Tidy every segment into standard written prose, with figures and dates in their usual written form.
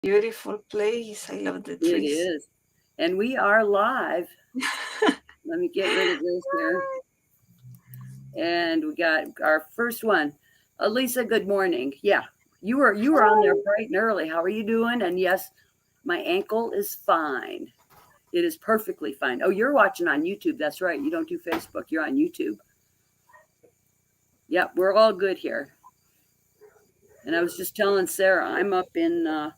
Beautiful place. I love the It trees. is. And we are live. Let me get rid of this here. And we got our first one. Lisa, good morning. Yeah, you were on there Hi. bright and early. How are you doing? And yes, my ankle is fine. It is perfectly fine. Oh, you're watching on YouTube. That's right. You don't do Facebook. You're on YouTube. Yep, we're all good here. And I was just telling Sarah, I'm up in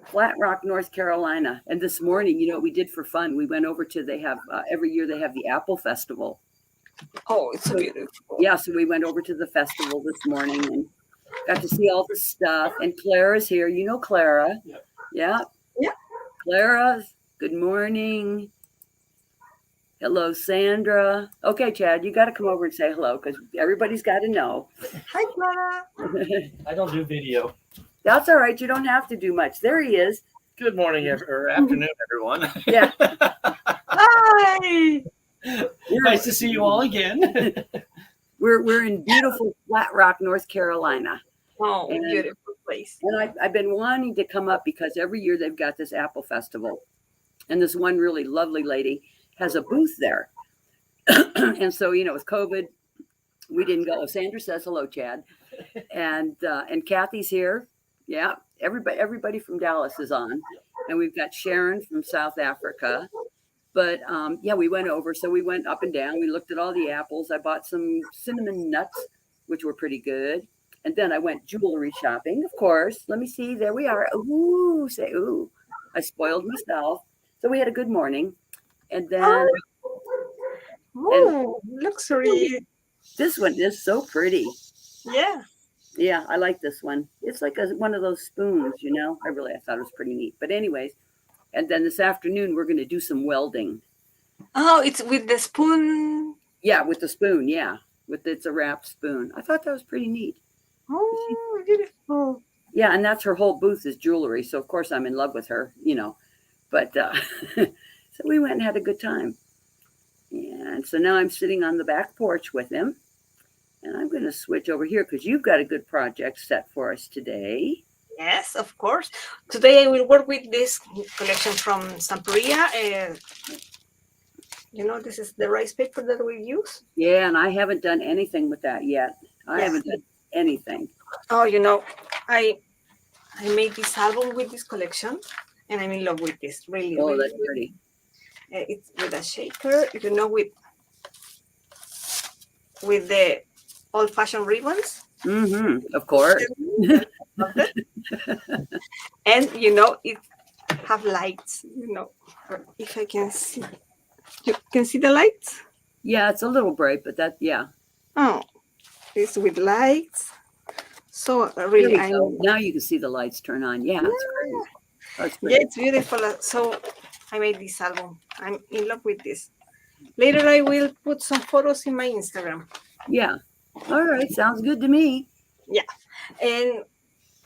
Flat Rock, North Carolina. And this morning, you know what we did for fun? We went over to, they have, every year they have the Apple Festival. Oh, it's so So, beautiful. yeah, so we went over to the festival this morning and got to see all the stuff. And Clara's here. You know Clara. Yeah, Yeah. Clara. Good morning. Hello, Sandra. Okay, Chad, you got to come over and say hello because everybody's got to know. Hi, Clara. I don't do video. That's all right. You don't have to do much. There he is. Good morning or afternoon, everyone. Yeah. Hi. Nice to see you all again. We're in beautiful Flat Rock, North Carolina. Oh, And, beautiful place. and I've been wanting to come up because every year they've got this Apple Festival. And this one really lovely lady has a booth there. And so, you know, with COVID, we didn't go. Sandra says hello, Chad. And Kathy's here. Yeah, everybody from Dallas is on. And we've got Sharon from South Africa. But yeah, we went over. So we went up and down. We looked at all the apples. I bought some cinnamon nuts, which were pretty good. And then I went jewelry shopping, of course. Let me see. There we are. Ooh, say ooh. I spoiled myself. So we had a good morning. And then Oh, luxury. this one is so pretty. Yeah. Yeah, I like this one. It's like one of those spoons, you know. I thought it was pretty neat. But anyways, and then this afternoon we're going to do some welding. Oh, it's with the spoon. Yeah, with the spoon. Yeah, it's a wrapped spoon. I thought that was pretty neat. Oh, beautiful. Yeah, and that's her whole booth is jewelry. So of course I'm in love with her, you know. But so we went and had a good time. And so now I'm sitting on the back porch with him. And I'm going to switch over here because you've got a good project set for us today. Yes, of course. Today I will work with this collection from Sampuria. You know, this is the rice paper that we use. Yeah, and I haven't done anything with that yet. I haven't done anything. Oh, you know, I made this album with this collection, and I'm in love with this. Really, Oh, really, that's pretty. it's with a shaker, you know, with the old-fashioned ribbons. Mm-hmm. Of course. And you know, it have lights. You know, if I can see, you can see the lights. Yeah, it's a little bright, but yeah. Oh, it's with lights. So really, now you can see the lights turn on. Yeah, it's great. That's yeah, it's beautiful. So I made this album. I'm in love with this. Later, I will put some photos in my Instagram. Yeah. All right. Sounds good to me. Yeah. And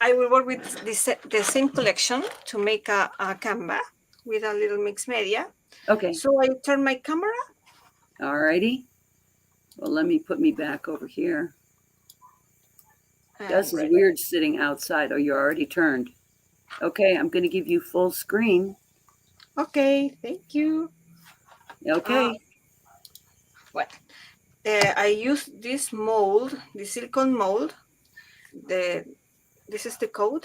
I will work with the same collection to make a Canva with a little mixed media. Okay. So I turn my camera. All righty. Well, let me put me back over here. This is weird sitting outside. Oh, you're already turned. Okay, I'm going to give you full screen. Okay, thank you. Okay. Well, I use this mold, the silicone mold. This is the code.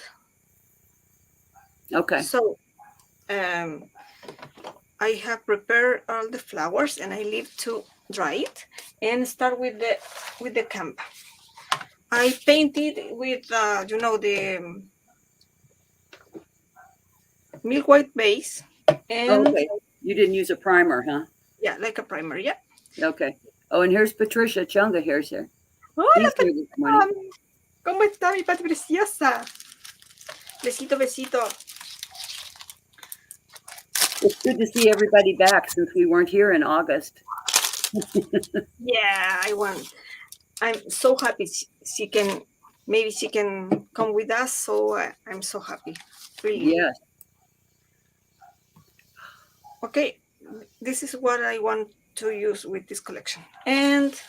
Okay. So I have prepared all the flowers and I leave to dry it and start with the Canva. I painted with you know, the milk white base. And okay. You didn't use a primer, huh? Yeah, like a primer, yeah. Okay. Oh, and here's Patricia Chunga. Here's her. Hola, ¿cómo está mi Pati preciosa? Besito, besito. It's good to see everybody back since we weren't here in August. Yeah, I'm so happy she can come with us. So I'm so happy. Really. Yes. Okay, this is what I want to use with this collection. And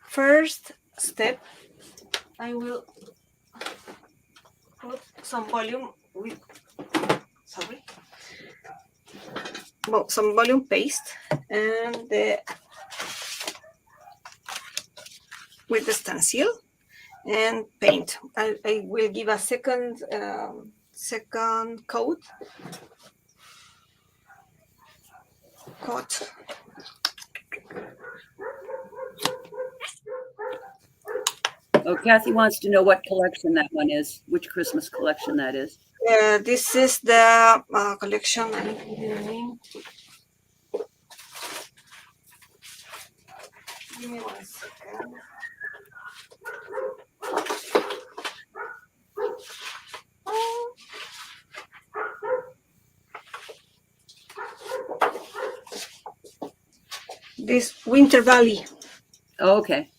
first step, I will put some volume sorry. Well, some volume paste and with the stencil and paint. I will give a second coat. Oh, Kathy wants to know what collection that one is, which Christmas collection that is. This is the collection. I need to give you the name. Give me 1 second. This Winter Valley Oh, okay.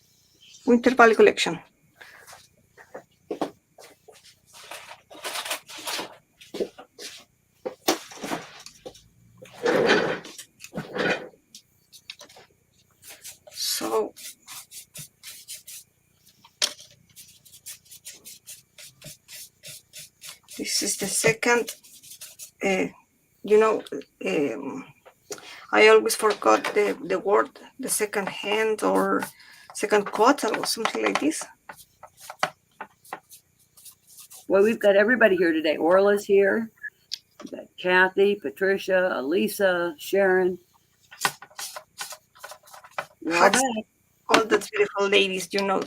collection. So this is the second. You know, I always forgot the word, the second hand or second coat or something like this. Well, we've got everybody here today. Orla's here. We've got Kathy, Patricia, Elisa, Sharon. We're all back. All the beautiful ladies, you know.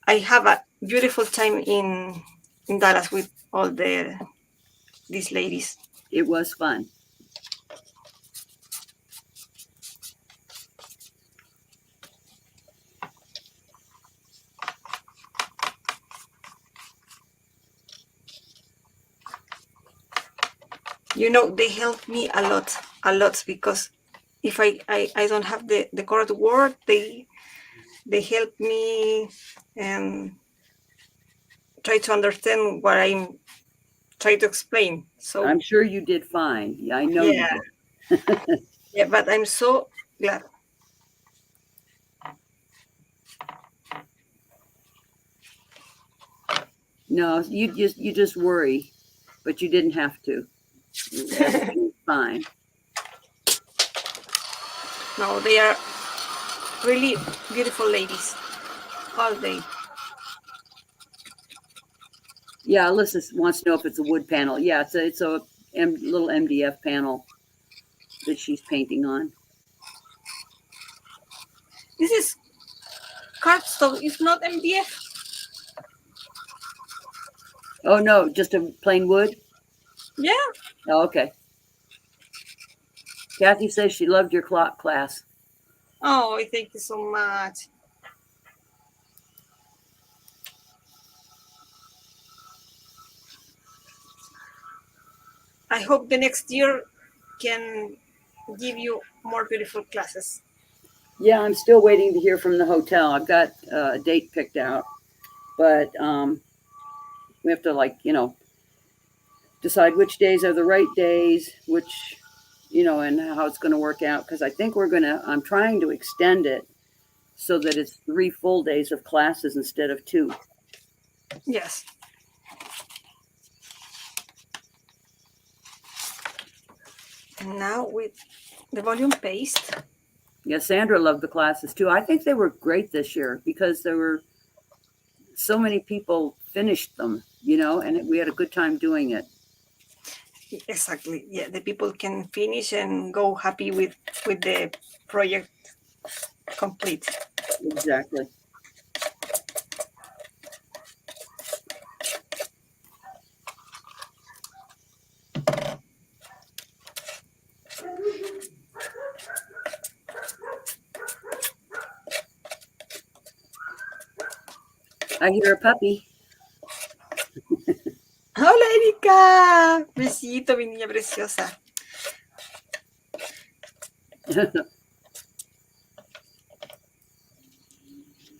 I have a beautiful time in Dallas with all these ladies. It was fun. You know, they help me a lot, because if I don't have the correct word, they help me and try to understand what I'm trying to explain. So I'm sure you did fine. Yeah, I know yeah. you did. Yeah, but I'm so glad. No, you just worry, but you didn't have to. Everything was fine. No, they are really beautiful ladies all day. Yeah, Alyssa wants to know if it's a wood panel. Yeah, it's a little MDF panel that she's painting on. This is cardstock. It's not MDF. Oh no, just a plain wood? Yeah. Oh, okay. Kathy says she loved your clock class. Oh, thank you so much. I hope the next year can give you more beautiful classes. Yeah, I'm still waiting to hear from the hotel. I've got a date picked out, but we have to decide which days are the right days, and how it's going to work out. Because I think I'm trying to extend it so that it's 3 full days of classes instead of 2. Yes. And now with the volume paste. Yeah, Sandra loved the classes too. I think they were great this year because there were so many people finished them, and we had a good time doing it. Exactly. Yeah, the people can finish and go happy with the project complete. Exactly. I hear a puppy. Hola, Erika. Besito, mi niña preciosa.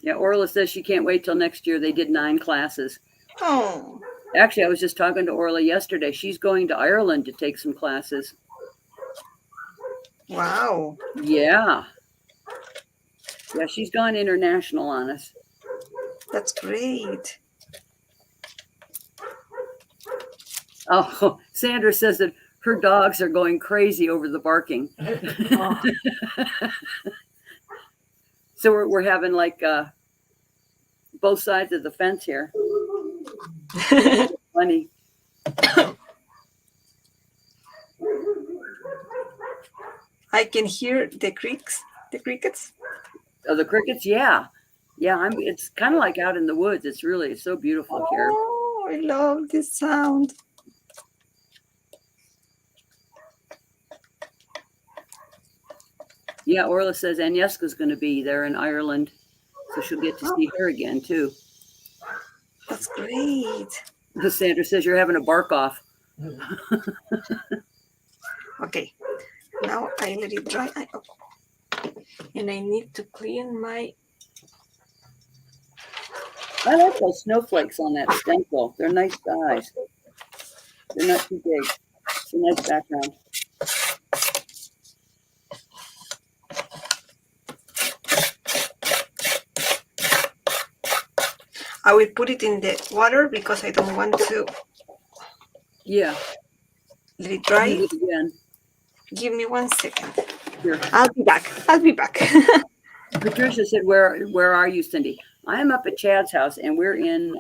Yeah, Orla says she can't wait till next year. They did 9 classes. Oh. Actually, I was just talking to Orla yesterday. She's going to Ireland to take some classes. Wow. Yeah. Yeah, she's gone international on us. That's great. Oh, Sandra says that her dogs are going crazy over the barking. Oh. So we're having like both sides of the fence here. Funny. I can hear the crickets. The crickets. Oh, the crickets, yeah. Yeah, it's kind of like out in the woods. It's so beautiful here. Oh, I love this sound. Yeah, Orla says Agnieszka's going to be there in Ireland, so she'll get to Oh, see her again too. that's great. Sandra says you're having a bark off. Okay, now I let it dry. And I need to clean my. I like those snowflakes on that stencil. They're nice size. They're not too big. It's a nice background. I will put it in the water because I don't want to Yeah. let it dry. Use it again. Give me 1 second. Here. I'll be back. I'll be back. Patricia said, "Where are you, Cindy? I am up at Chad's house, and we're in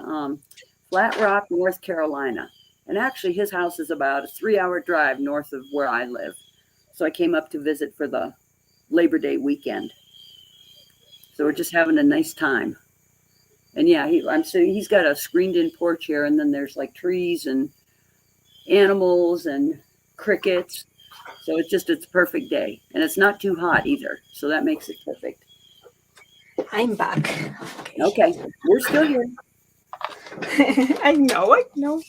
Flat Rock, North Carolina. And actually, his house is about a 3-hour drive north of where I live. So I came up to visit for the Labor Day weekend. So we're just having a nice time. And yeah, he's got a screened-in porch here, and then there's like trees and animals and crickets. So it's a perfect day, and it's not too hot either. So that makes it perfect." I'm back. Okay, we're still here. I know, I know.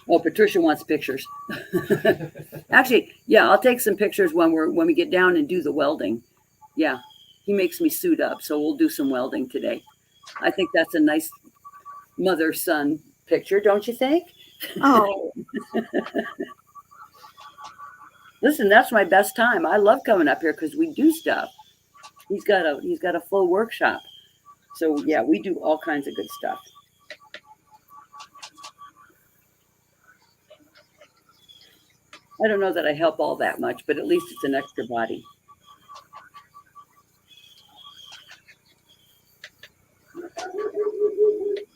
Oh, Patricia wants pictures. Actually, yeah, I'll take some pictures when we get down and do the welding. Yeah, he makes me suit up, so we'll do some welding today. I think that's a nice mother-son picture, don't you think? Oh, Listen, that's my best time. I love coming up here because we do stuff. He's got a full workshop. So yeah, we do all kinds of good stuff. I don't know that I help all that much, but at least it's an extra body.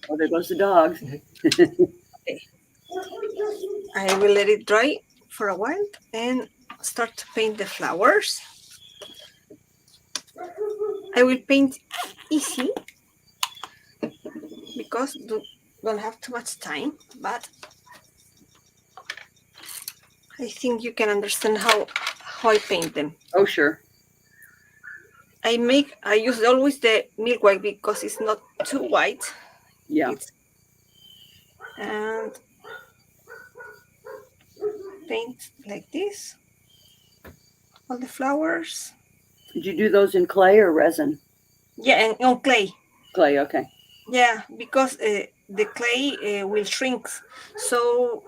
Oh, there goes the dogs. I will let it dry for a while and start to paint the flowers. I will paint easy because don't have too much time, but I think you can understand how I paint them. Oh, sure. I use always the milk white because it's not too white. Yeah. And paint like this. All the flowers. Did you do those in clay or resin? Yeah, and on clay. Clay, okay. Yeah, because the clay will shrink. So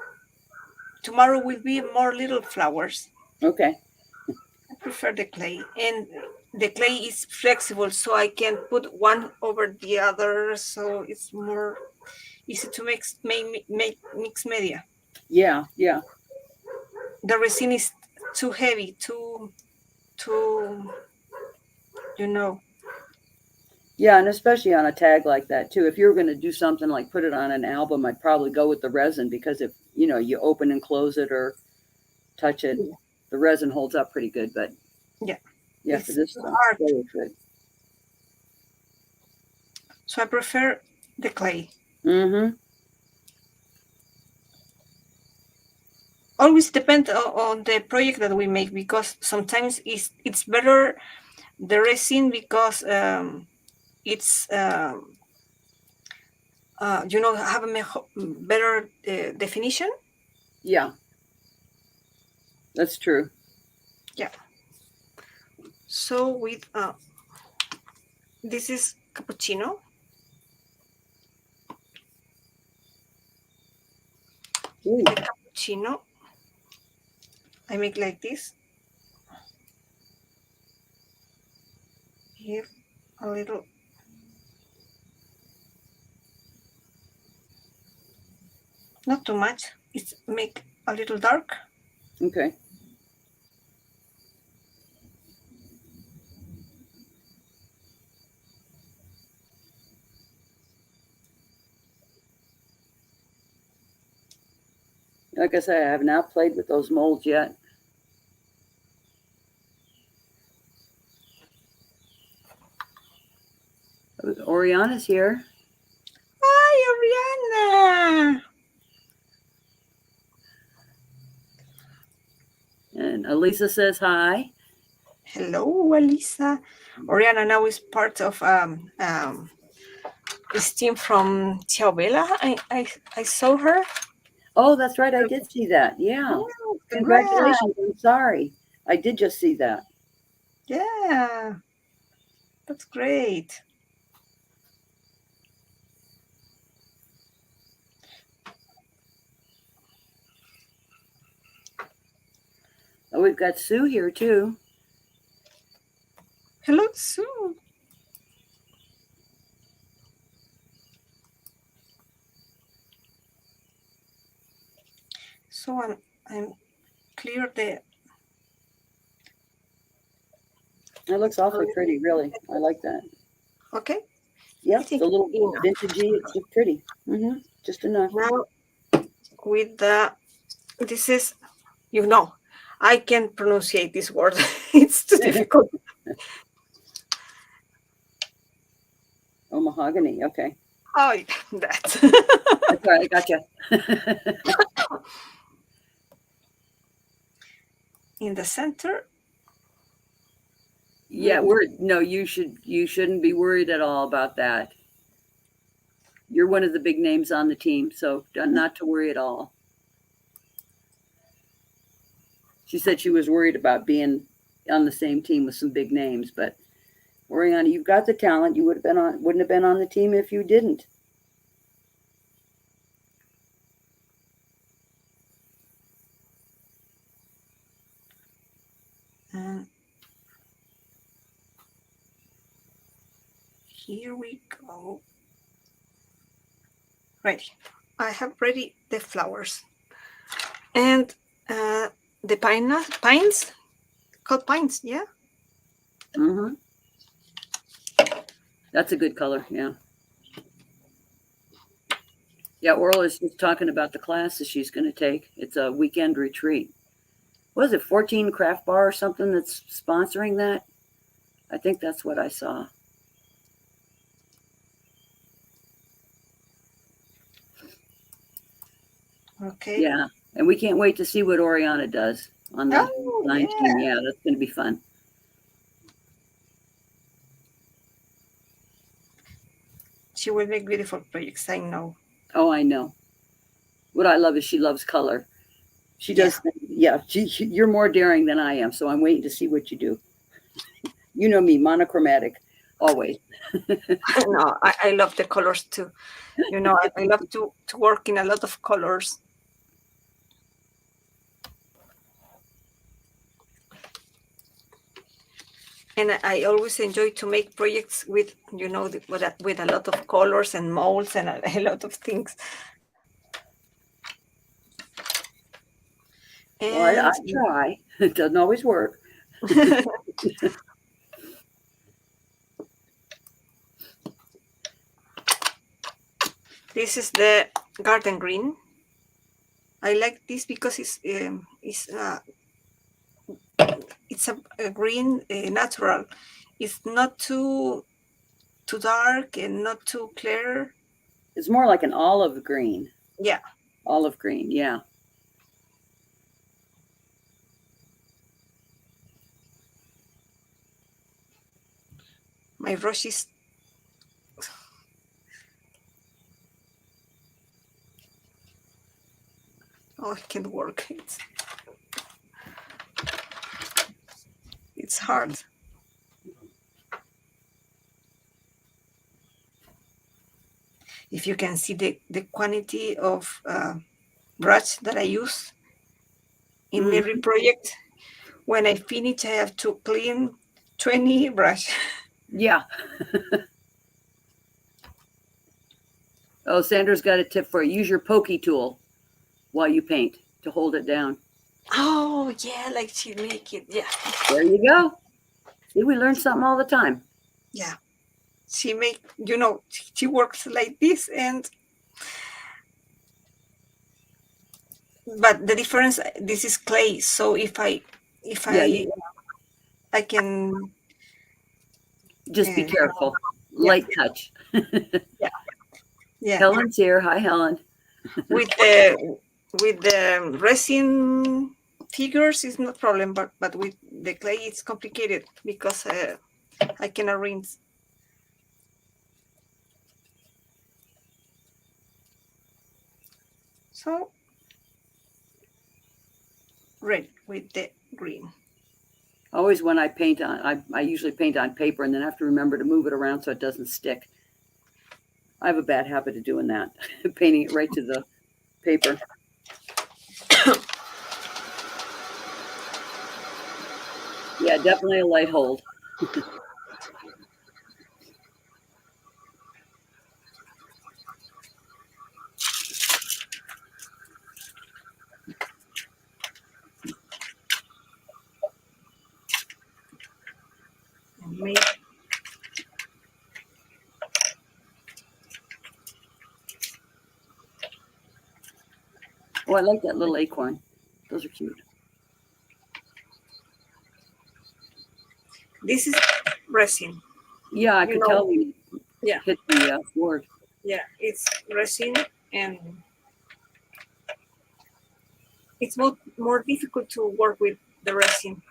tomorrow will be more little flowers. Okay. I prefer the clay. And the clay is flexible, so I can put one over the other, so it's more easy to mix media. Yeah, yeah. The resin is too heavy, you know. Yeah, and especially on a tag like that too. If you were going to do something like put it on an album, I'd probably go with the resin because if you open and close it or touch it, the resin holds up pretty good. But yeah, for this stuff, very good. So I prefer the clay. Mm-hmm. Always depend on the project that we make because sometimes it's better the resin because it's have a better definition. Yeah, that's true. Yeah. So with this is cappuccino. Ooh. The cappuccino I make like this. Here a little Not too much. It's make a little dark. Okay. Like I say, I have not played with those molds yet. Oriana's here. Hi, Oriana. And Elisa says hi. Hello, Elisa. Oriana now is part of this team from Tiaubela. I saw her. Oh, that's right. I did see that. Yeah. Oh, congrats. Congratulations. I'm sorry. I did just see that. Yeah, that's great. Oh, we've got Sue here too. Hello, Sue. So I'm clear the. It looks awfully pretty, really. I like that. Okay. Yeah, I think the little enough. vintagey. It's just pretty. Just enough. Now with the this is I can't pronunciate this word. It's too difficult. Oh, mahogany. Okay. Oh, yeah, that. That's right. I gotcha. In the center. Yeah, you shouldn't be worried at all about that. You're one of the big names on the team, so not to worry at all. She said she was worried about being on the same team with some big names, but Oriana, you've got the talent. You wouldn't have been on the team if you didn't. Here we go. Ready. I have ready the flowers. And the pines, called pines, yeah? Mm-hmm. That's a good color, yeah. Yeah, Orla is just talking about the classes she's going to take. It's a weekend retreat. Was it 14 Craft Bar or something that's sponsoring that? I think that's what I saw. Okay. Yeah, and we can't wait to see what Oriana does on the design team. Yeah, that's going to be fun. She will make beautiful projects, I know. Oh, I know. What I love is she loves color. She does. Yeah, you're more daring than I am, so I'm waiting to see what you do. You know me, monochromatic, always. No, I love the colors too. I love to work in a lot of colors. And I always enjoy to make projects with, with a lot of colors and molds and a lot of things. And Well, I try. It doesn't always work. This is the garden green. I like this because it's a green natural. It's not too dark and not too clear. It's more like an olive green. Yeah. Olive green, yeah. My brush is it can't work. It's hard. If you can see the quantity of brush that I use in every project, when I finish, I have to clean 20 brush. Yeah. Oh, Sandra's got a tip for you. Use your pokey tool. while you paint to hold it down. Oh yeah, like she make it. Yeah, There you go. See, we learn something all the time. yeah. She make, she works like this, and but the difference, this is clay. So if Yeah, I can, just be careful. yeah, Light touch. yeah, yeah. Helen's here. Hi, Helen. With the resin figures is not problem, but with the clay it's complicated because I can arrange. So red with the green. Always when I paint on, I usually paint on paper and then have to remember to move it around so it doesn't stick. I have a bad habit of doing that, painting it right to the paper. Yeah, definitely a light hold. And make Oh, I like that little acorn. Those are cute. this is resin. Yeah, I could tell when you Yeah, hit the board. yeah, it's resin, and it's more difficult to work with the resin.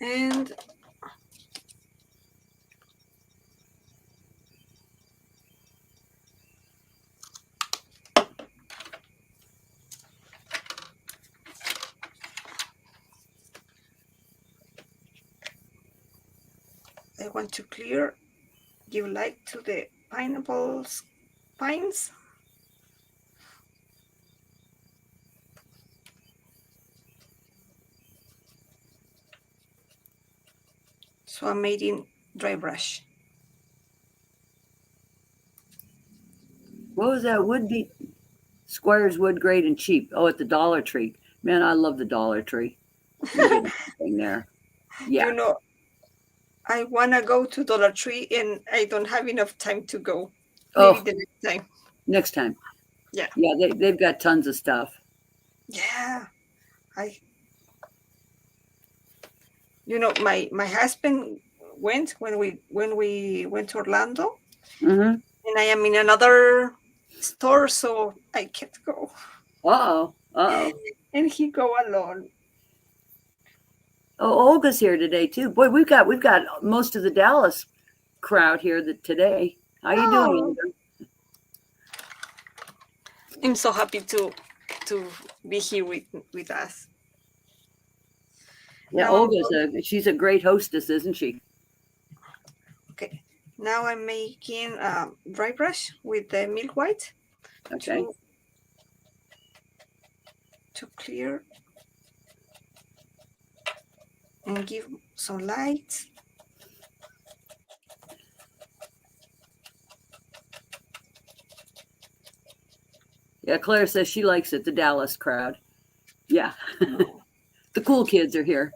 And I want to give light to the pines. So I made in dry brush. What was that? Wood be Squire's Wood, great and cheap. Oh, at the Dollar Tree. Man, I love the Dollar Tree. You get everything there. Yeah. You know, I wanna go to Dollar Tree and I don't have enough time to go. Maybe Oh, the next time. next time. Yeah. Yeah, they've got tons of stuff. Yeah. I my husband went when we went to Orlando, Mm-hmm. and I am in another store, so I can't go. Uh-oh. Uh-oh. And he go alone. Oh, Olga's here today too. Boy, we've got most of the Dallas crowd here today. How you doing, Oh, Olga? I'm so happy to be here with us. Yeah, Now I'm she's a great hostess, isn't she? okay. Now I'm making dry brush with the milk white Okay. to clear and give some light. Yeah, Claire says she likes it, the Dallas crowd. Yeah. The cool kids are here.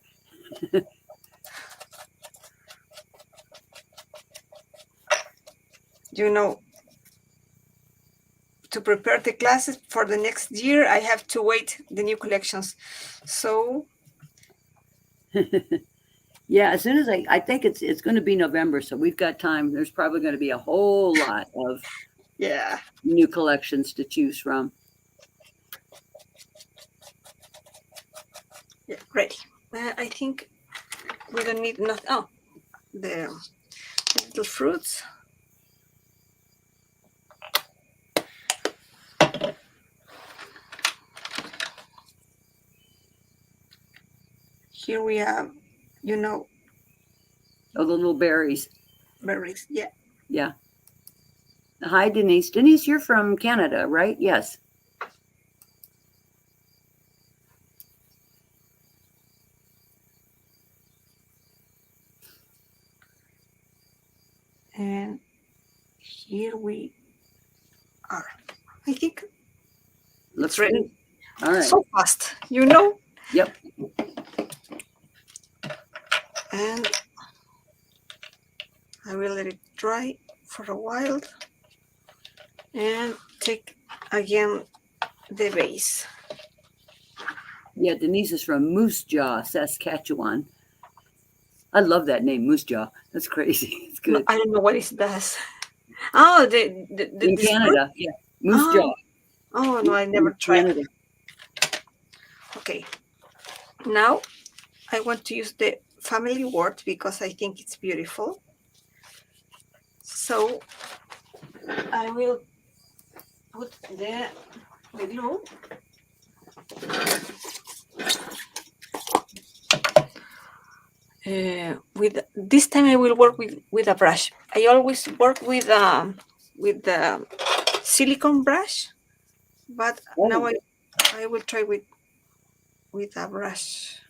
You know, to prepare the classes for the next year, I have to wait the new collections. So Yeah, as soon as I think it's going to be November, so we've got time. There's probably going to be a whole lot of yeah, new collections to choose from. yeah, ready. I think we don't need nothing. Oh, the little fruits. Here we have, Oh, the little berries. berries. Yeah. Yeah. Hi, Denise. Denise, you're from Canada, right? Yes. here we are. I think Looks it's ready good. All right. so fast, you know? Yep. And I will let it dry for a while and take again the base. Yeah, Denise is from Moose Jaw, Saskatchewan. I love that name, Moose Jaw. That's crazy. It's No, good. I don't know what it does. Oh, In this fruit? Canada, yeah. Moose Oh, Jaw oh no, I never in tried. Canada. Okay, now I want to use the family word because I think it's beautiful. So I will put the glue. With this time I will work with a brush. I always work with the silicone brush, but now Oh, I will try with a brush.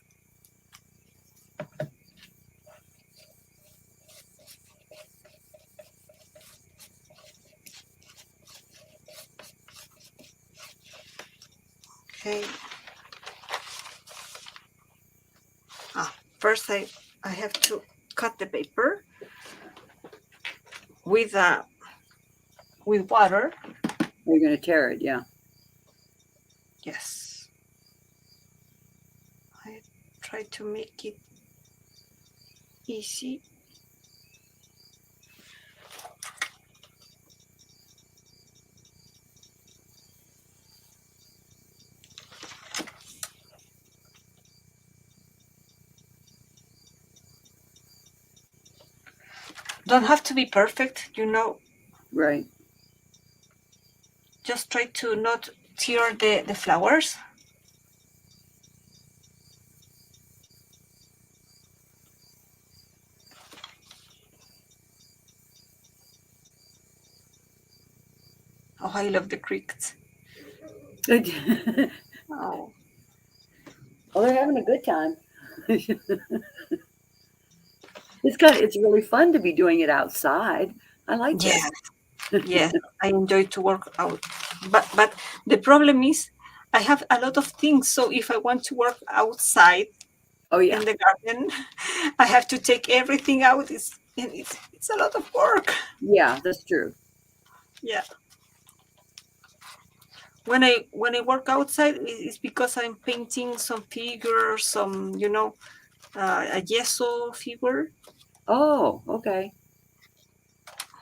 Okay. First I have to cut the paper with water. you're going to tear it, yeah. Yes. I try to make it easy. Don't have to be perfect, you know. Right. Just try to not tear the flowers. Oh, I love the crickets. Oh, Oh, they're having a good time. It's really fun to be doing it outside. I like yeah, this. yeah. I enjoy to work out, but the problem is I have a lot of things. So if I want to work outside Oh yeah. in the garden, I have to take everything out. It's a lot of work. Yeah, that's true. Yeah. When I work outside, it's because I'm painting some figures, some a gesso figure. Oh, okay.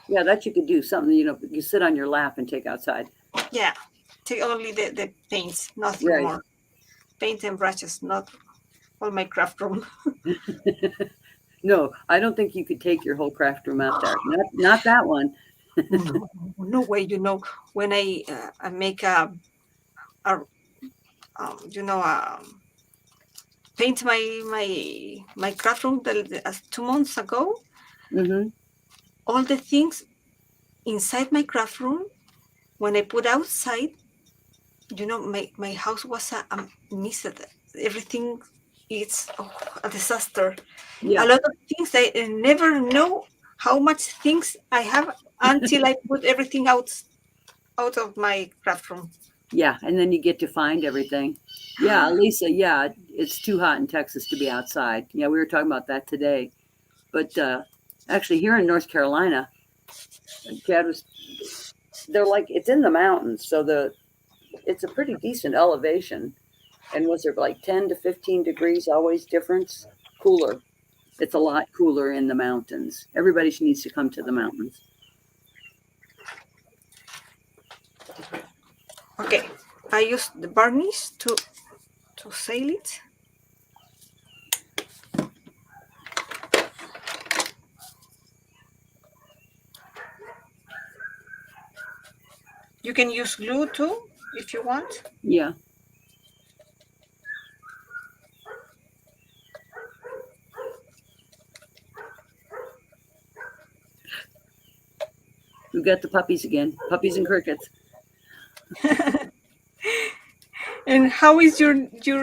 Yeah, that you could do something, you sit on your lap and take outside. Yeah, take only the paints, nothing Right. more. Paint and brushes, not all my craft room. No, I don't think you could take your whole craft room out there. Not that one. No, no way. When I make a paint my craft room 2 months ago, Mm-hmm. all the things inside my craft room, when I put outside, my house was a mess. Everything is a disaster. A Yeah. lot of things I never know how much things I have until I put everything out of my craft room. Yeah. And then you get to find everything. Yeah, Lisa, yeah, it's too hot in Texas to be outside. Yeah, we were talking about that today. But actually here in North Carolina, Chad was they're like it's in the mountains, so it's a pretty decent elevation. And was there like 10 to 15 degrees always difference? Cooler. It's a lot cooler in the mountains. Everybody needs to come to the mountains. Okay, I use the varnish to seal it. You can use glue too if you want. Yeah. We got the puppies again. Puppies and crickets. And how is your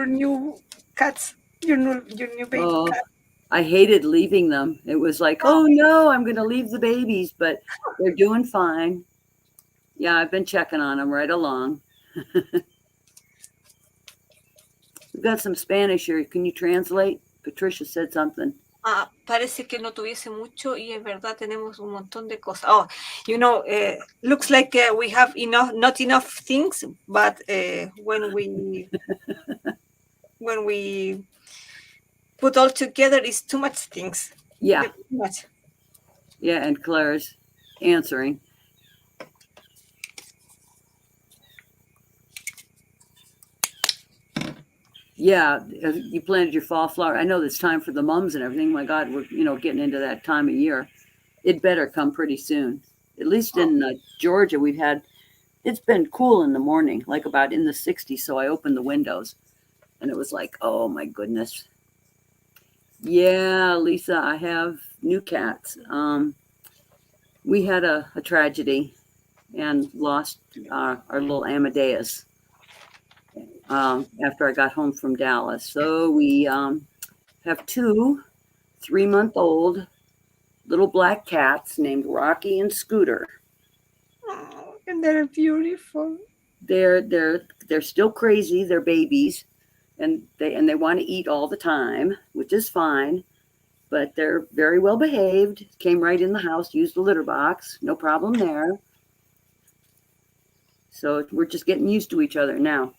new cat? Your new baby Oh, cat? I hated leaving them. It was like, oh no, I'm going to leave the babies, but they're doing fine. Yeah, I've been checking on them right along. We've got some Spanish here. Can you translate? Patricia said something. Parece que no tuviese mucho y en verdad tenemos un montón de cosas. Oh, looks like we have not enough things, but when we put all together, it's too much things. Yeah. Too much. Yeah, and Claire's answering. Yeah, you planted your fall flower. I know it's time for the mums and everything. My God, we're getting into that time of year. It better come pretty soon. At least in Georgia, it's been cool in the morning, like about in the 60s. So I opened the windows, and it was like, oh my goodness. Yeah, Lisa, I have new cats. We had a tragedy and lost our little Amadeus after I got home from Dallas. So we have 2 3-month-old little black cats named Rocky and Scooter. Oh, and they're beautiful. They're still crazy. They're babies, and they want to eat all the time, which is fine. But they're very well behaved. Came right in the house, used the litter box, no problem there. So we're just getting used to each other now.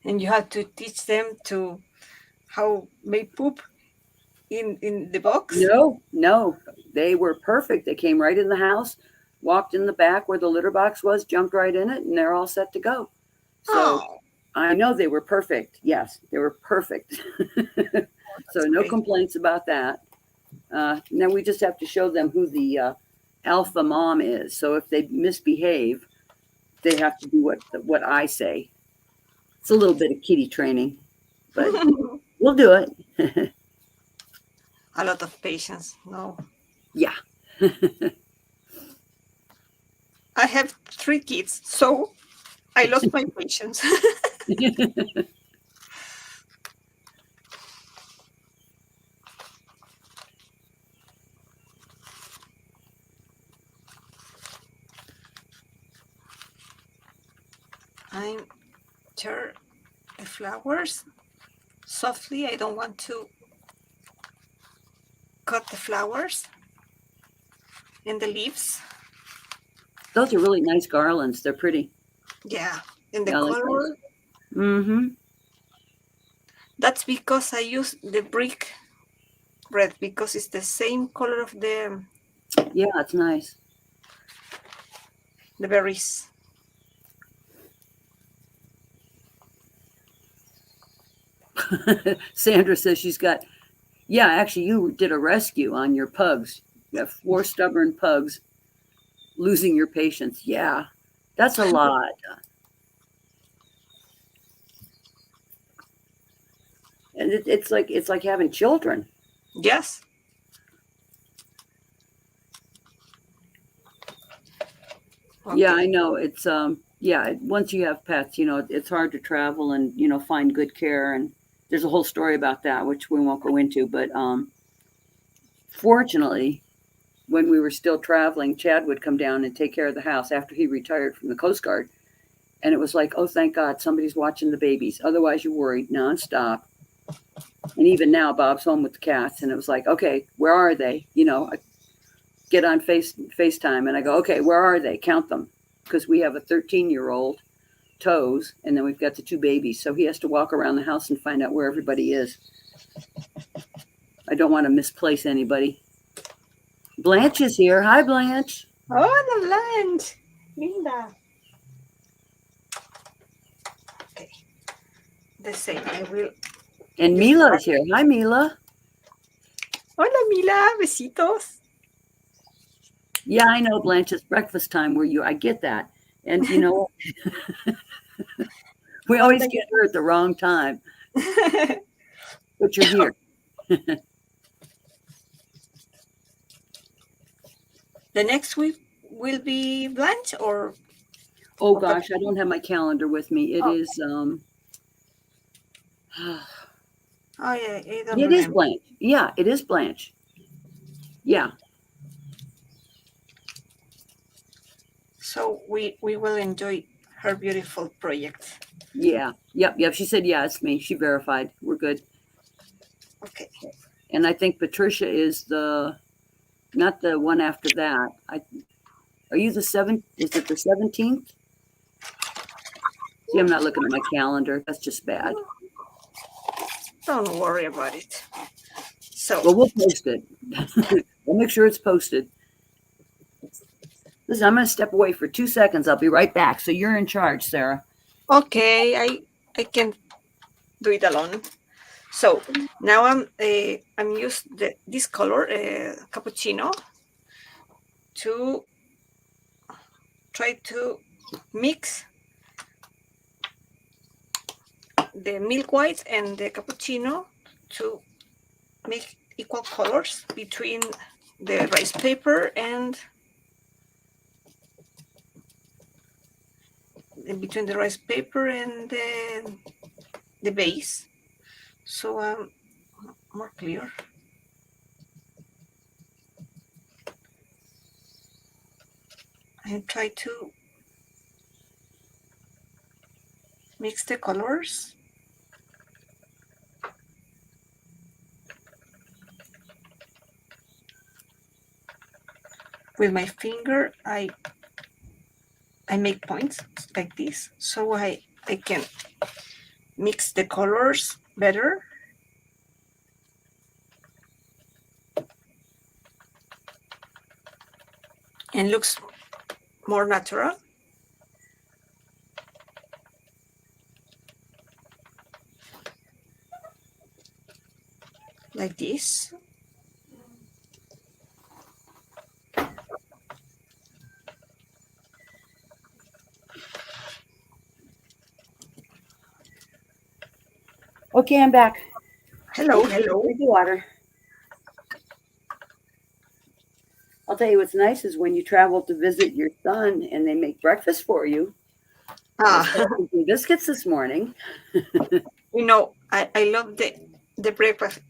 And you have to teach them to how they poop in the box? No, they were perfect. They came right in the house, walked in the back where the litter box was, jumped right in it, and they're all set to go. So I know they were perfect. Yes, they were perfect. So no complaints about that. Now we just have to show them who the alpha mom is. So if they misbehave, they have to do what I say. It's a little bit of kitty training, but we'll do it. A lot of patience. No. Yeah. I have 3 kids, so I lost my patience. I'm tear the flowers softly. I don't want to cut the flowers and the leaves. Those are really nice garlands. They're pretty. Yeah, and the Yeah, color. Mm-hmm. That's because I use the brick red because it's the same color of the It's nice. berries. Sandra says she's got. Yeah, actually, you did a rescue on your pugs. You have 4 stubborn pugs losing your patience. Yeah, that's a lot. And it's like having children. Yes. Okay. Yeah, I know. It's once you have pets, it's hard to travel and find good care, and there's a whole story about that which we won't go into. But fortunately, when we were still traveling, Chad would come down and take care of the house after he retired from the Coast Guard, and it was like, oh, thank God, somebody's watching the babies. Otherwise, you're worried nonstop. And even now, Bob's home with the cats, and it was like, okay, where are they? I get on FaceTime and I go, okay, where are they? Count them. Because we have a 13-year-old, Toes, and then we've got the 2 babies. So he has to walk around the house and find out where everybody is. I don't want to misplace anybody. Blanche is here. Hi, Blanche. Oh, the Blanche. Linda. Okay. The same. I will. And Mila is here. Hi, Mila. Hola, Mila. Besitos. Yeah, I know, Blanche. It's breakfast time I get that. And, we always get her at the wrong time. But you're here. The next week will be Blanche or? Oh, gosh, I don't have my calendar with me. It is, Oh yeah, I don't It is remember. Blanche. Yeah, it is Blanche. Yeah. So we will enjoy her beautiful project. Yeah. Yep. She said, yeah, it's me. She verified. We're good. Okay. And I think Patricia is not the one after that. Are you the 7th? Is it the 17th? See, I'm not looking at my calendar. That's just bad. Don't worry about it. So Well, we'll post it. We'll make sure it's posted. Listen, I'm going to step away for 2 seconds. I'll be right back. So you're in charge, Sarah. okay, I can do it alone. So now I'm use this color cappuccino to try to mix the milk white and the cappuccino to make equal colors between the rice paper and the base, so more clear. I try to mix the colors. With my finger, I make points like this, so I can mix the colors better. And looks more natural. Like this. Okay, I'm back. Hello, hello. Drink the water. I'll tell you what's nice is when you travel to visit your son and they make breakfast for you. Ah, Biscuits this morning. I love the breakfast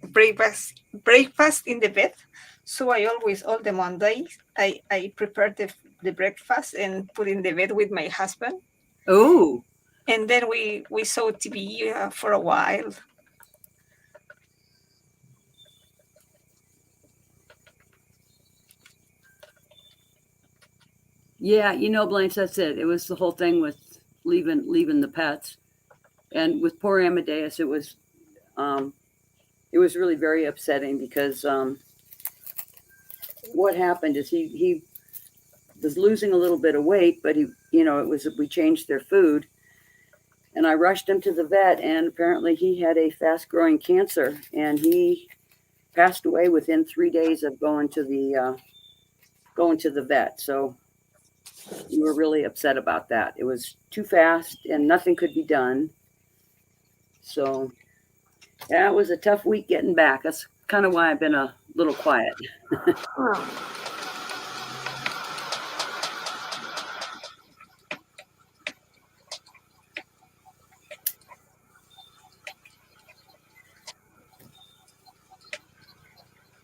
in the bed. So I always, all the Mondays, I prepare the breakfast and put in the bed with my husband. Oh, And then we saw TV for a while. yeah. Blanche, that's it. It was the whole thing with leaving the pets, and with poor Amadeus, it was really very upsetting because what happened is he was losing a little bit of weight, but we changed their food, and I rushed him to the vet, and apparently he had a fast growing cancer, and he passed away within 3 days of going to the vet. So we were really upset about that. It was too fast, and nothing could be done. So yeah, it was a tough week getting back. That's kind of why I've been a little quiet. Oh.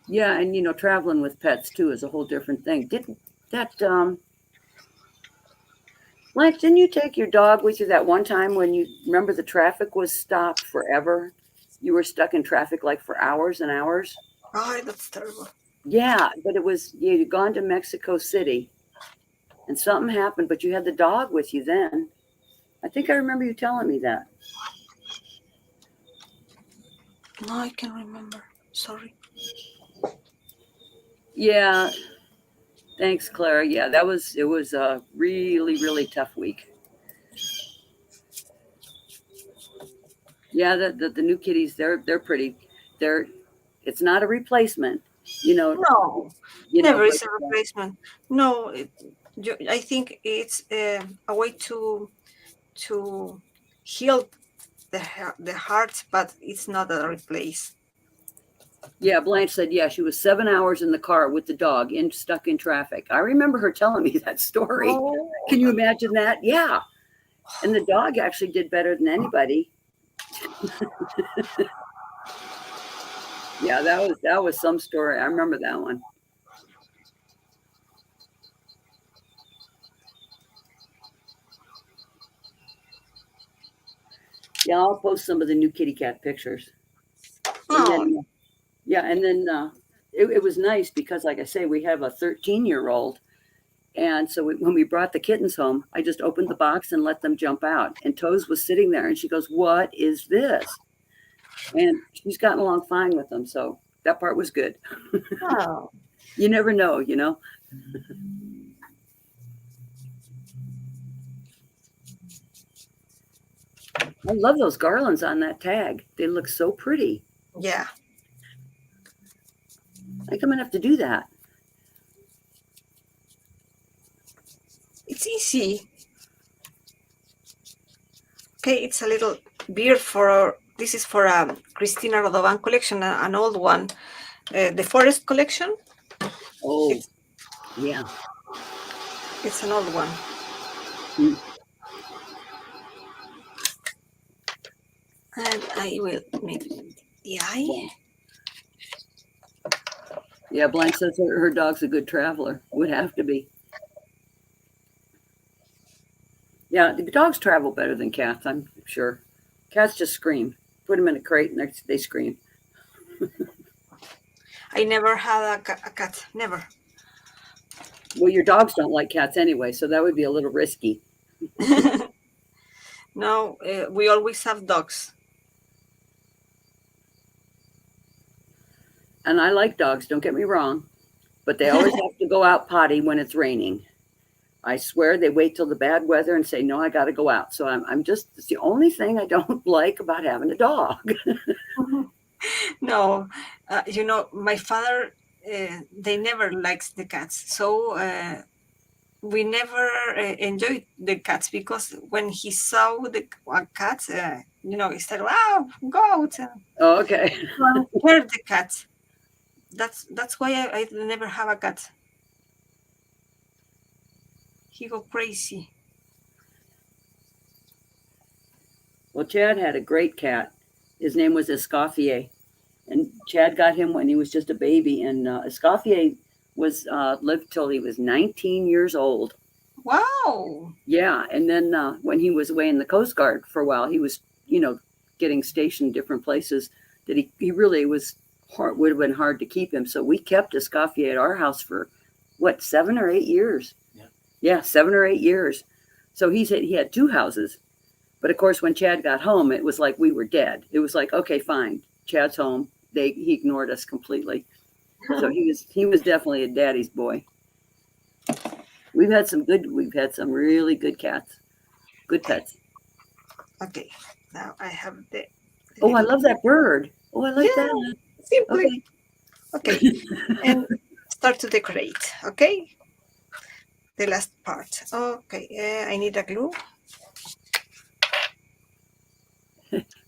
Yeah, and traveling with pets too is a whole different thing. Didn't that Blanche, didn't you take your dog with you that one time when you remember the traffic was stopped forever? You were stuck in traffic like for hours and hours. Oh, that's terrible. Yeah, but you'd gone to Mexico City and something happened, but you had the dog with you then. I think I remember you telling me that. No, I can remember. Sorry. Yeah, thanks, Clara. Yeah, it was a really, really tough week. Yeah, the new kitties, they're pretty. They're It's not a replacement, you know, No, never but is a replacement. No, I think it's a way to heal the heart, but it's not a replace. yeah, Blanche said, yeah, she was 7 hours in the car with the dog stuck in traffic. I remember her telling me that story. Oh, Can you imagine that? Yeah. And the dog actually did better than anybody. Yeah, that was some story. I remember that one. Yeah, I'll post some of the new kitty cat pictures. And Oh, then yeah, and then it was nice because, like I say, we have a 13-year-old, and so when we brought the kittens home, I just opened the box and let them jump out. And Toes was sitting there, and she goes, "What is this?" And she's gotten along fine with them, so that part was good. oh, You never know, you know. I love those garlands on that tag. They look so pretty. yeah. I think I'm gonna have to do that. It's easy. Okay, it's a little beard for. This is for Cristina Rodovan collection, an old one. The Forest collection. Oh, It's yeah. it's an old one. Mm. And I will make the eye. Yeah, Blanche says her dog's a good traveler. Would have to be. Yeah, the dogs travel better than cats, I'm sure. Cats just scream. Put them in a crate and they scream. I never had a cat. Never. Well, your dogs don't like cats anyway, so that would be a little risky. No, we always have dogs. And I like dogs, don't get me wrong, but they always have to go out potty when it's raining. I swear they wait till the bad weather and say, no, I got to go out. So I'm just, it's the only thing I don't like about having a dog. No, my father, they never likes the cats. So we never enjoyed the cats because when he saw the cats, he said, "Wow, go out and Oh, okay. hurt the cats." That's why I never have a cat. He go crazy. Well, Chad had a great cat. His name was Escoffier. And Chad got him when he was just a baby. And Escoffier was lived till he was 19 years old. Wow. Yeah, and then when he was away in the Coast Guard for a while, he was, getting stationed different places. That he really was hard, would have been hard to keep him. So we kept Escoffier at our house for what 7 or 8 years. Yeah, 7 or 8 years. So he had 2 houses, but of course when Chad got home, it was like we were dead. It was like, okay, fine, Chad's home. He ignored us completely. So he was definitely a daddy's boy. We've had some really good cats, good pets. Okay, now I have the. Oh, I love that bird. Oh, I like Yeah, that. simply. Okay. Okay, and start to decorate. Okay, the last part. Okay, I need a glue.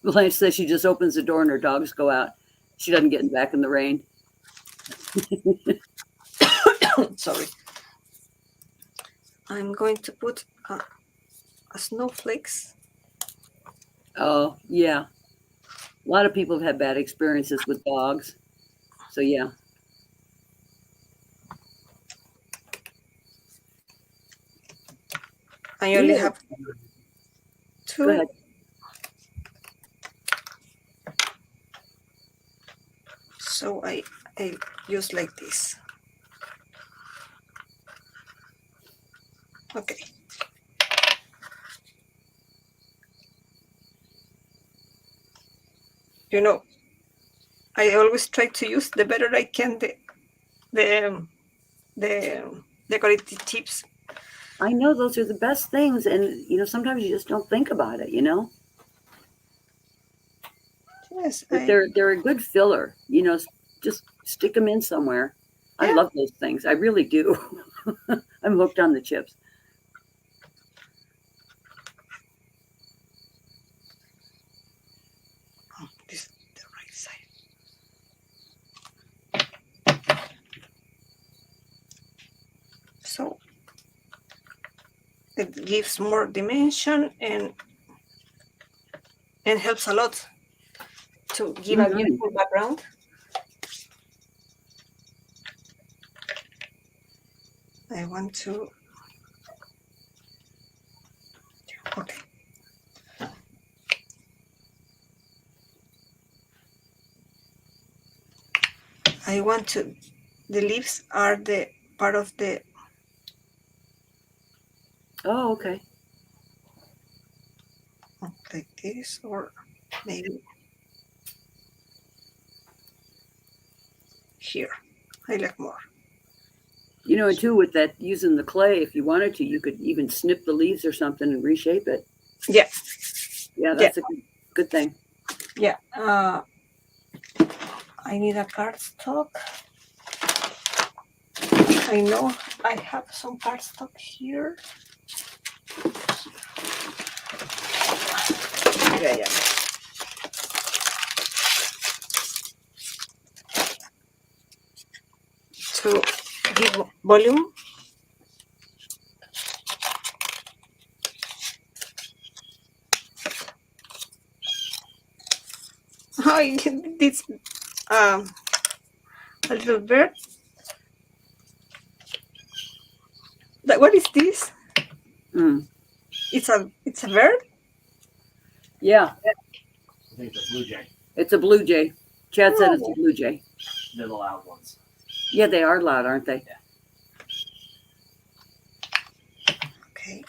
Blanche says she just opens the door and her dogs go out. She doesn't get back in the rain. Sorry. I'm going to put a snowflakes. Oh, yeah. A lot of people have had bad experiences with dogs. So, yeah. I only Yeah. have Go 2. ahead. So I use like this. Okay. I always try to use the better I can the the decorative tips. I know those are the best things. And, sometimes you just don't think about it, Yes, But they're a good filler, just stick them in somewhere. I yeah. love those things. I really do. I'm hooked on the chips. This is the right side. So it gives more dimension and helps a lot to give a Mhm. beautiful background. I want to. Okay. I want to. The leaves are the part of the. Oh, okay. Like this, or maybe here. I like more. You know, and too, with that using the clay, if you wanted to, you could even snip the leaves or something and reshape it. Yeah. Yeah, Yeah. that's a good thing. Yeah. I need a cardstock. I know I have some cardstock here. Yeah, yeah. To give volume. I this um a little bird. What is this? Mm. It's a bird. Yeah, I think it's a blue jay. it's a blue jay. Chad said it's a Oh, blue jay. They're the loud ones. Yeah, they are loud, aren't they? okay.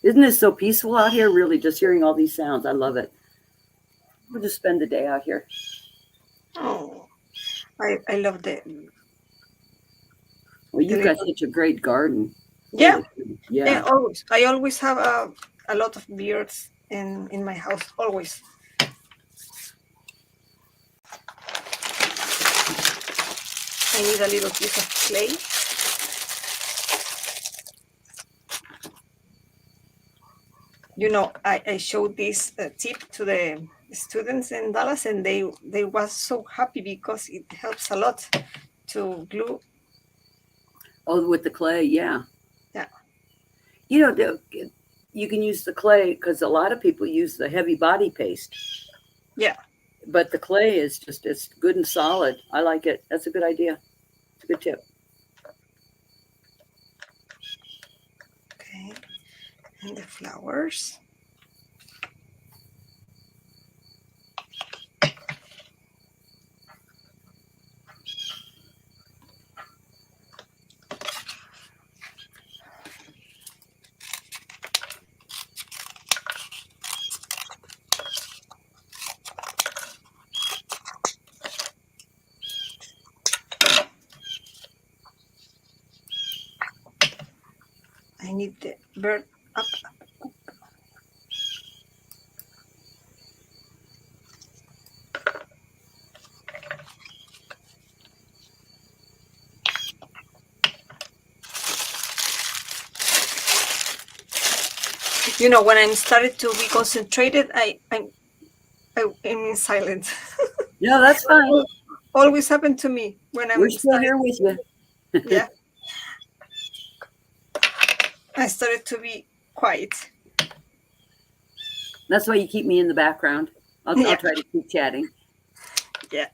Isn't it so peaceful out here? Really, just hearing all these sounds. I love it. We'll just spend the day out here. Oh, I love the Well, you've got little. such a great garden. Yeah. Yeah. Always. I always have a lot of birds in my house. Always. I need a little piece of clay. You know, I showed this tip to the students in Dallas, and they was so happy because it helps a lot to glue. Oh, with the clay, yeah. Yeah. You know, you can use the clay because a lot of people use the heavy body paste. Yeah. But the clay is just, it's good and solid. I like it. That's a good idea. It's a good tip. Okay. And the flowers. I need the bird up. You know, when I'm started to be concentrated, I'm in silence. No, that's fine. Always happen to me when We're I'm still started. here with you. Yeah. I started to be quiet. That's why you keep me in the background. I'll Yeah. try to keep chatting. Yeah.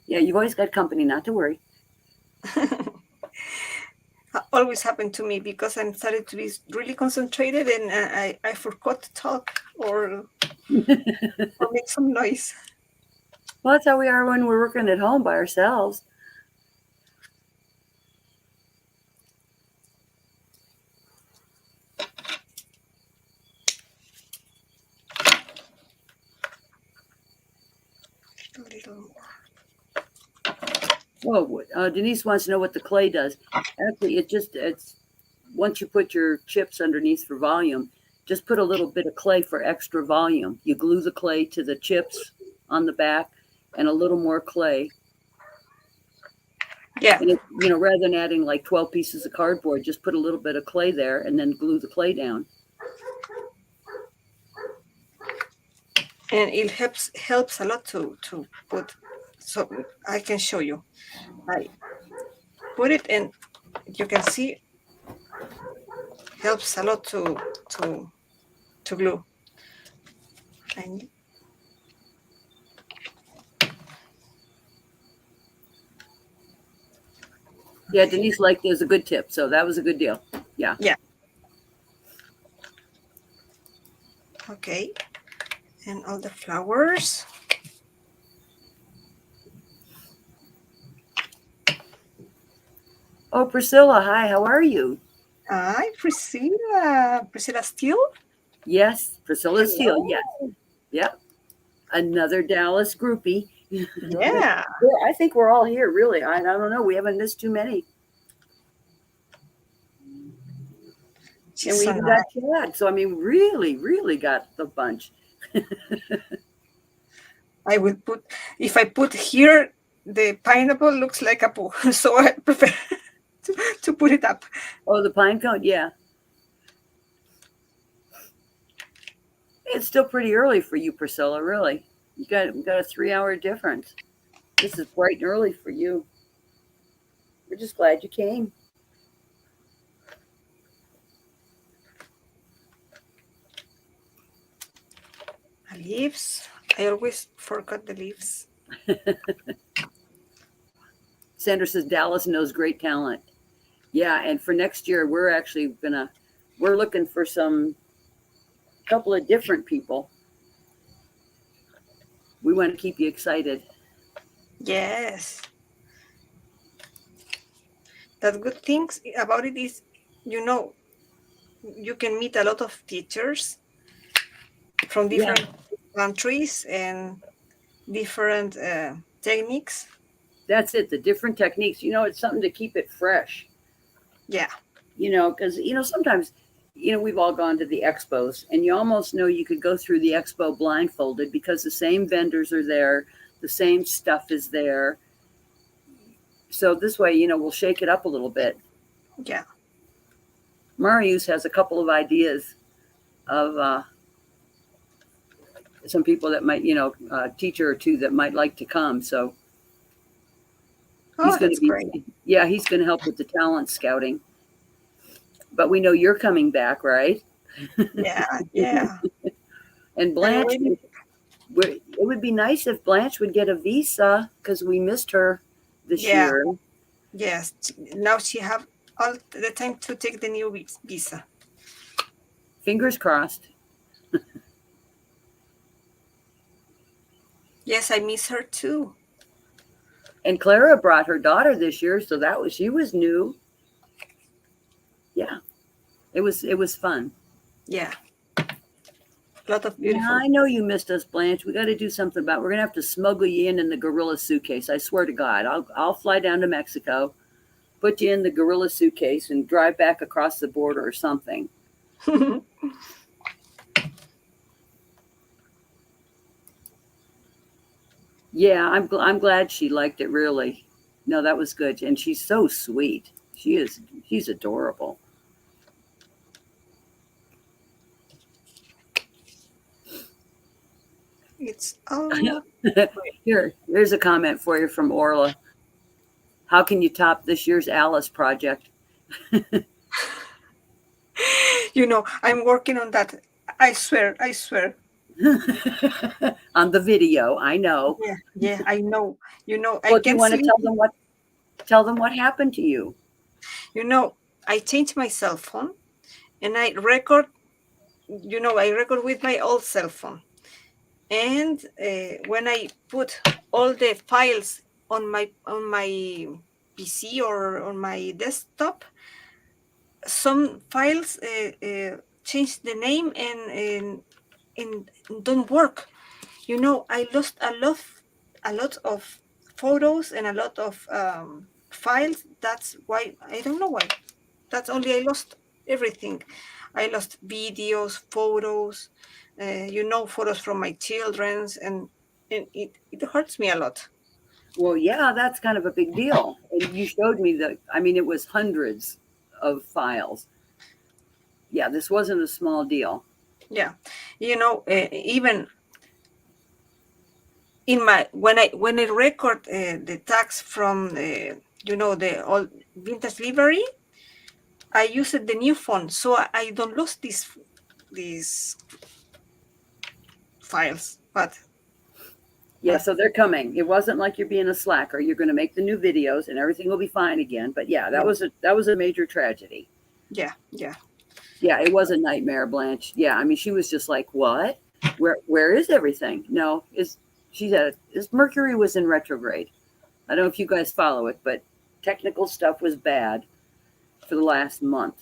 Yeah, you've always got company, not to worry. Always happened to me because I started to be really concentrated, and I forgot to talk or make some noise. Well, that's how we are when we're working at home by ourselves. A little more. Oh, Denise wants to know what the clay does. Actually, it's once you put your chips underneath for volume, just put a little bit of clay for extra volume. You glue the clay to the chips on the back and a little more clay. Yeah. And you know, rather than adding like 12 pieces of cardboard, just put a little bit of clay there and then glue the clay down. And it helps a lot to put. So I can show you. I put it, and you can see helps a lot to glue. And Yeah, Denise liked it as a good tip, so that was a good deal. Yeah. Yeah. Okay. And all the flowers. Oh, Priscilla, hi, how are you? Hi, Priscilla. Priscilla Steele. Yes, Priscilla Steele. Hello. Yes. Yep. Another Dallas groupie. Yeah. I think we're all here, really. I don't know. We haven't missed too many. And She's we so even nice. got Chad. So, I mean, really, really got the bunch. I will put, if I put here, the pineapple looks like a poo. So I prefer to put it up. Oh, the pine cone? Yeah. It's still pretty early for you, Priscilla, really. We got a 3 hour difference. This is bright and early for you. We're just glad you came. Leaves. I always forgot the leaves. Sandra says Dallas knows great talent. Yeah, and for next year, we're looking for some couple of different people. We want to keep you excited. Yes. The good things about it is, you know, you can meet a lot of teachers from Yeah, different countries and different techniques. that's it. The different techniques. It's something to keep it fresh. Yeah. Because sometimes, we've all gone to the expos, and you almost know you could go through the expo blindfolded because the same vendors are there, the same stuff is there. So this way, we'll shake it up a little bit. Yeah. Marius has a couple of ideas of some people that might, a teacher or two that might like to come. So he's Oh, going to that's be, great. yeah, he's going to help with the talent scouting. But we know you're coming back, right? Yeah. Yeah. And I'm Blanche, waiting. it would be nice if Blanche would get a visa because we missed her this Yeah. year. Yes. Now she have all the time to take the new visa. Fingers crossed. Yes, I miss her too. And Clara brought her daughter this year, so she was new. Yeah, it was fun. Yeah. A lot of Yeah, beautiful. I know you missed us, Blanche. We got to do something about. We're gonna have to smuggle you in the gorilla suitcase. I swear to God, I'll fly down to Mexico, put you in the gorilla suitcase, and drive back across the border or something. Yeah, I'm glad she liked it. Really, no, that was good, and she's so sweet. She's adorable. It's all. Here's a comment for you from Orla. How can you top this year's Alice project? I'm working on that. I swear. I swear. On the video, I know. Yeah. Yeah. I know. I Well, do you can't want to sleep. tell them what happened to you? You know, I changed my cell phone and I record. I record with my old cell phone. And when I put all the files on my PC or on my desktop, some files change the name and don't work. I lost a lot of photos and a lot of files. That's why I don't know why. That's only I lost everything. I lost videos, photos, photos from my children's, and it hurts me a lot. Well, yeah, that's kind of a big deal. And you showed me that. I mean, it was hundreds of files. Yeah, this wasn't a small deal. Yeah, even in my when I record the tags from the old vintage library, I used the new phone, so I don't lose these files. But Yeah, so they're coming. It wasn't like you're being a slacker. You're going to make the new videos and everything will be fine again. But yeah, that was a major tragedy. Yeah, yeah. Yeah, it was a nightmare, Blanche. Yeah, I mean, she was just like, "What? Where is everything?" No, she said Mercury was in retrograde. I don't know if you guys follow it, but technical stuff was bad for the last month.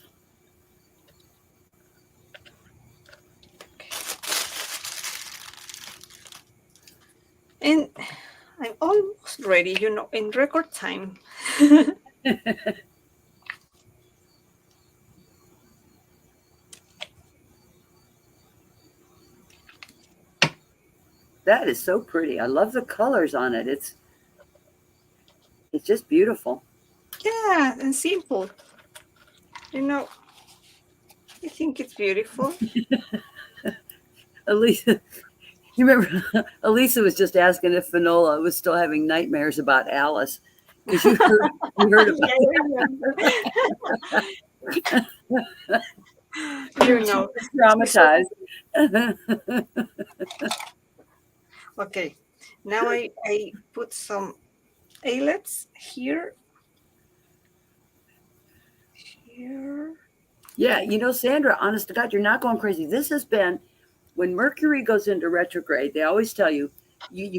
And I'm almost ready, in record time. That is so pretty. I love the colors on it. It's just beautiful. Yeah, and simple. I think it's beautiful. Elisa, you remember Elisa was just asking if Finola was still having nightmares about Alice because you heard about you know. traumatized. Okay, now I put some eyelets here. Here. Yeah, Sandra, honest to God, you're not going crazy. This has been when Mercury goes into retrograde, they always tell you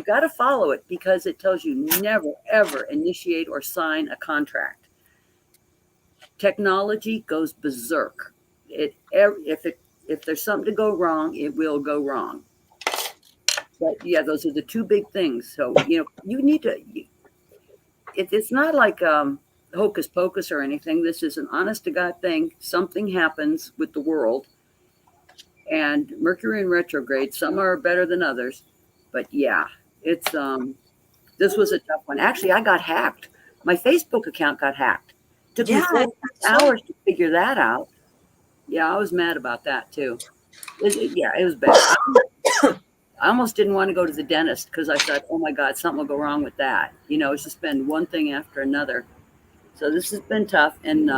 got to follow it because it tells you never ever initiate or sign a contract. Technology goes berserk. If there's something to go wrong, it will go wrong. But yeah, those are the two big things. So you need to. It's not like hocus pocus or anything. This is an honest to God thing. Something happens with the world, and Mercury in retrograde. Some are better than others, but yeah, it's this was a tough one. Actually, I got hacked. My Facebook account got hacked. Took me Yeah, 4 hours to figure that out. Yeah, I was mad about that too. Yeah, it was bad. I almost didn't want to go to the dentist because I thought, oh my God, something will go wrong with that. It's just been one thing after another. So this has been tough. And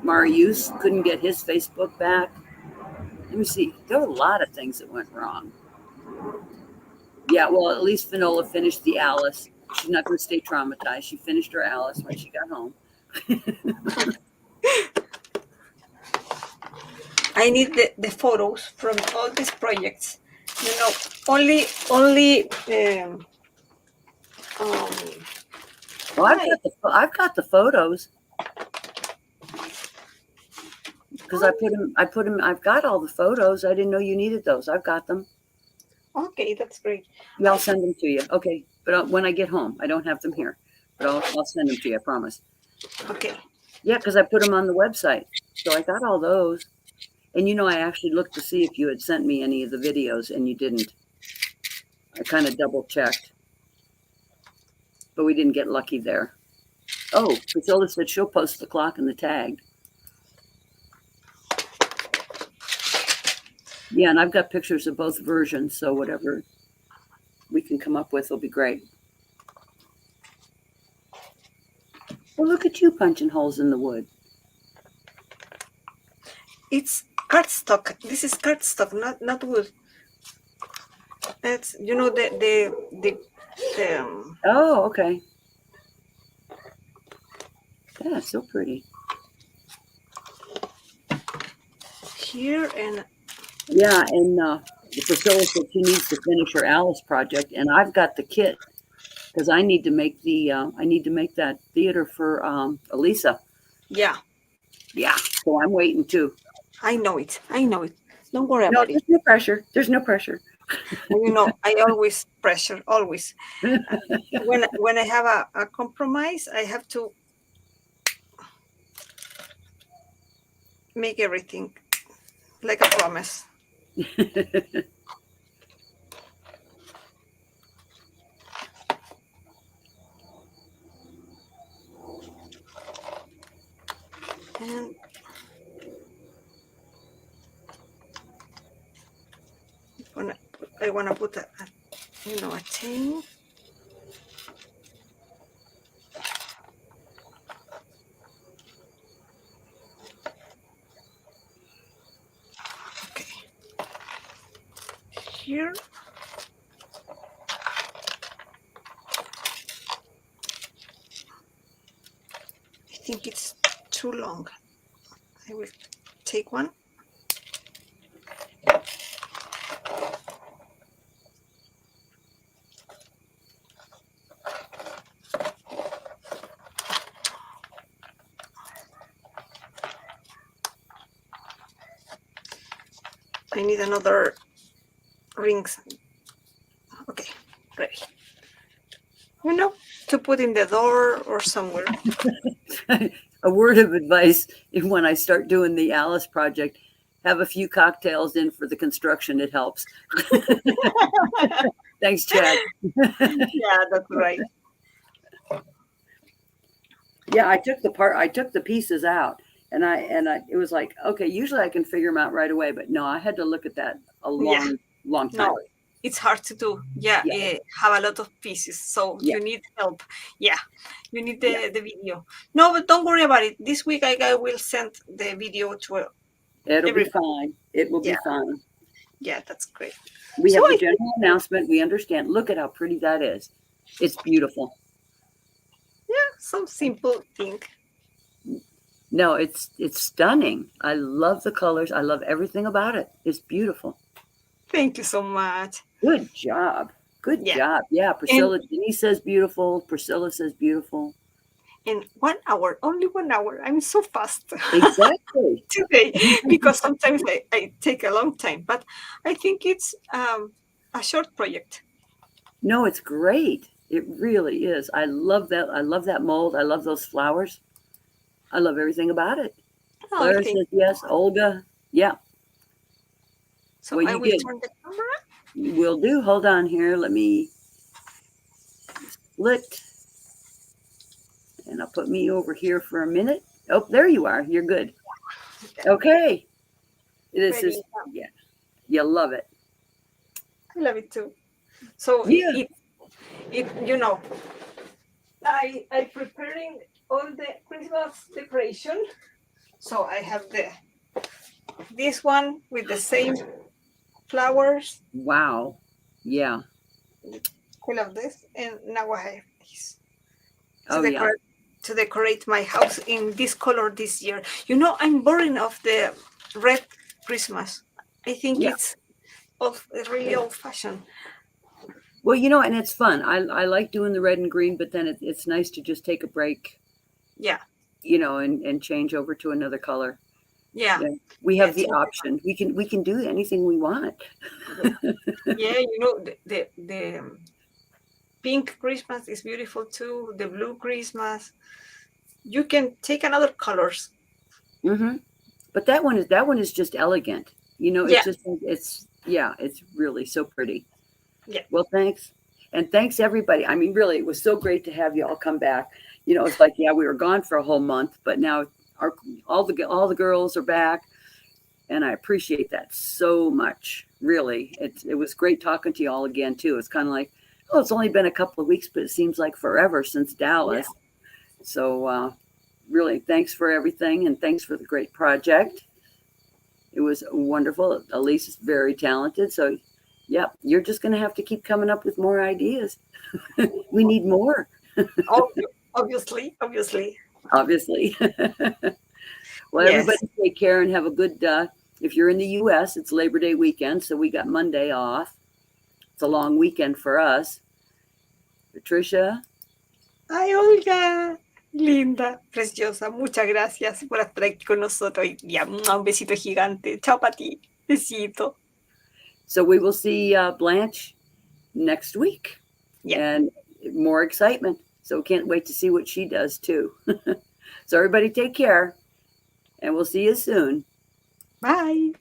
Marius couldn't get his Facebook back. Let me see. There were a lot of things that went wrong. Yeah, well, at least Finola finished the Alice. She's not going to stay traumatized. She finished her Alice when she got home. I need the photos from all these projects. Only Well, I've got the photos because I've got all the photos. I didn't know you needed those. I've got them. Okay, that's great. Yeah, I'll send them to you. Okay, but when I get home, I don't have them here, but I'll send them to you. I promise. Okay. Yeah, because I put them on the website, so I got all those. And I actually looked to see if you had sent me any of the videos, and you didn't. I kind of double checked, but we didn't get lucky there. Oh, Priscilla said she'll post the clock and the tag. Yeah, and I've got pictures of both versions, so whatever we can come up with will be great. Well, look at you punching holes in the wood. It's cardstock. This is cardstock, not wood. That's the Oh, okay. Yeah, so pretty. here and Yeah, and Priscilla said she needs to finish her Alice project, and I've got the kit because I need to make that theater for Elisa. yeah. Yeah, so I'm waiting too. I know it. Don't worry No, about it. there's no pressure. There's no pressure. I always pressure, always. When I have a compromise, I have to make everything like a promise. And I wanna put a chain. Okay. Here. think it's too long. I will take one. I need another rings. Okay, ready. You know, to put in the door or somewhere. A word of advice: when I start doing the Alice project, have a few cocktails in for the construction. It helps. Thanks, Chad. Yeah, that's right. Yeah, I took the pieces out, and it was like, okay, usually I can figure them out right away, but no, I had to look at that a Yeah, long time. no, it's hard to do. Yeah, Yeah. have a lot of pieces, so Yeah. you need help. Yeah, you need Yeah. the video. No, but don't worry about it. This week I will send the video to It'll be everybody. fine. It will be Yeah, fine. yeah, that's great. We So have the I think, general announcement. We understand. Look at how pretty that is. It's beautiful. yeah, some simple thing. No, it's stunning. I love the colors. I love everything about it. It's beautiful. Thank you so much. Good job. Good Yeah, job. Yeah, and Priscilla, Denise says beautiful. Priscilla says beautiful. in 1 hour, only 1 hour. I'm so fast Exactly. today because sometimes I take a long time, but I think it's a short project. No, it's great. It really is. I love that. I love that mold. I love those flowers. I love everything about it. Oh, Clara thank says you. yes. Olga, yeah. So Well, I you will did. turn the camera. Will do. Hold on here. Let me split. And I'll put me over here for a minute. Oh, there you are. You're good. Okay. This Ready? is, yeah, you love it. I love it too. So Yeah. it you know I preparing all the Christmas decoration. So I have this one with the same flowers. Wow. Yeah. I love this, and now I have this to Oh, yeah. decorate my house in this color this year. You know, I'm boring of the red Christmas. I think Yeah. it's of really old fashioned. Well, and it's fun. I like doing the red and green, but then it's nice to just take a break, Yeah, and change over to another color. yeah, Yeah. We yeah. have the option. We can do anything we want. Yeah, you know the pink Christmas is beautiful too. The blue Christmas. You can take another colors. Hmm. But that one is just elegant. Yeah, It's really so pretty. yeah. Well, thanks. And thanks everybody. I mean, really, it was so great to have you all come back. It's like, yeah, we were gone for a whole month, but now all the girls are back, and I appreciate that so much. Really, it was great talking to you all again too. It's kind of like, oh, it's only been a couple of weeks, but it seems like forever since Dallas. So, really, thanks for everything, and thanks for the great project. It was wonderful. Elise is very talented. So, yeah, you're just going to have to keep coming up with more ideas. We need more, Obviously, obviously. Well, everybody yes. take care and have a good, if you're in the U.S., it's Labor Day weekend. So we got Monday off. It's a long weekend for us. Patricia, Ay, Olga, linda, preciosa. Muchas gracias por estar aquí con nosotros hoy día. Un besito gigante. Chao para ti. Besito. so we will see Blanche next week. Yeah. And more excitement. So can't wait to see what she does too. So everybody take care, and we'll see you soon. Bye.